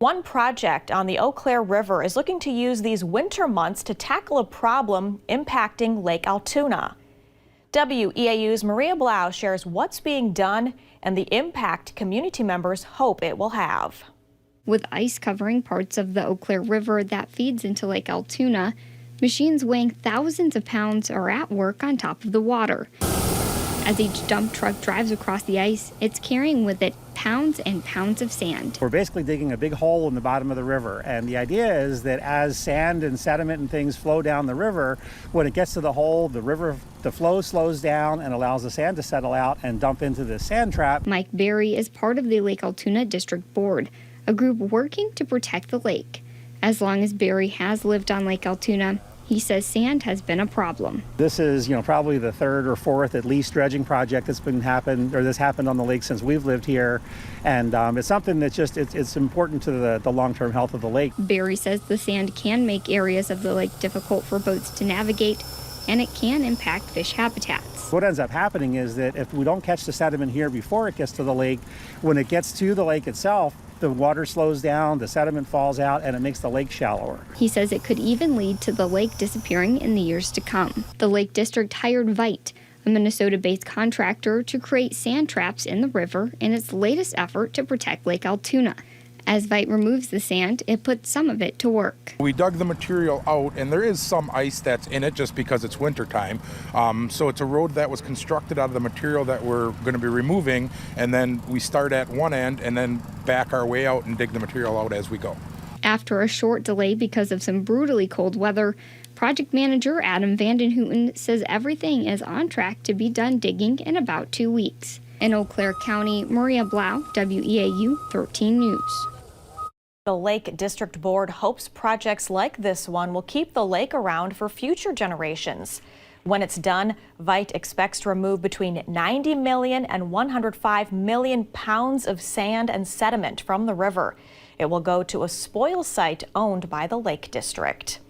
One project on the Eau Claire River is looking to use these winter months to tackle a problem impacting Lake Altoona. WEAU's Maria Blau shares what's being done and the impact community members hope it will have. With ice covering parts of the Eau Claire River that feeds into Lake Altoona, machines weighing thousands of pounds are at work on top of the water. As each dump truck drives across the ice, it's carrying with it pounds and pounds of sand. We're basically digging a big hole in the bottom of the river, and the idea is that as sand and sediment and things flow down the river, when it gets to the hole, the flow slows down and allows the sand to settle out and dump into the sand trap. Mike Berry is part of the Lake Altoona District Board, a group working to protect the lake. As long as Berry has lived on Lake Altoona, he says sand has been a problem. This is, probably the third or fourth at least dredging project that's happened on the lake since we've lived here, and it's something that's it's important to the long-term health of the lake. Berry says the sand can make areas of the lake difficult for boats to navigate, and it can impact fish habitats. What ends up happening is that if we don't catch the sediment here before it gets to the lake, when it gets to the lake itself, the water slows down, the sediment falls out, and it makes the lake shallower. He says it could even lead to the lake disappearing in the years to come. The Lake District hired Vite, a Minnesota-based contractor, to create sand traps in the river in its latest effort to protect Lake Altoona. As Vite removes the sand, it puts some of it to work. We dug the material out, and there is some ice that's in it just because it's wintertime. So it's a road that was constructed out of the material that we're going to be removing, and then we start at one end and then back our way out and dig the material out as we go. After a short delay because of some brutally cold weather, project manager Adam Vandenhouten says everything is on track to be done digging in about 2 weeks. In Eau Claire County, Maria Blau, WEAU 13 News. The Lake District Board hopes projects like this one will keep the lake around for future generations. When it's done, Vite expects to remove between 90 million and 105 million pounds of sand and sediment from the river. It will go to a spoil site owned by the Lake District.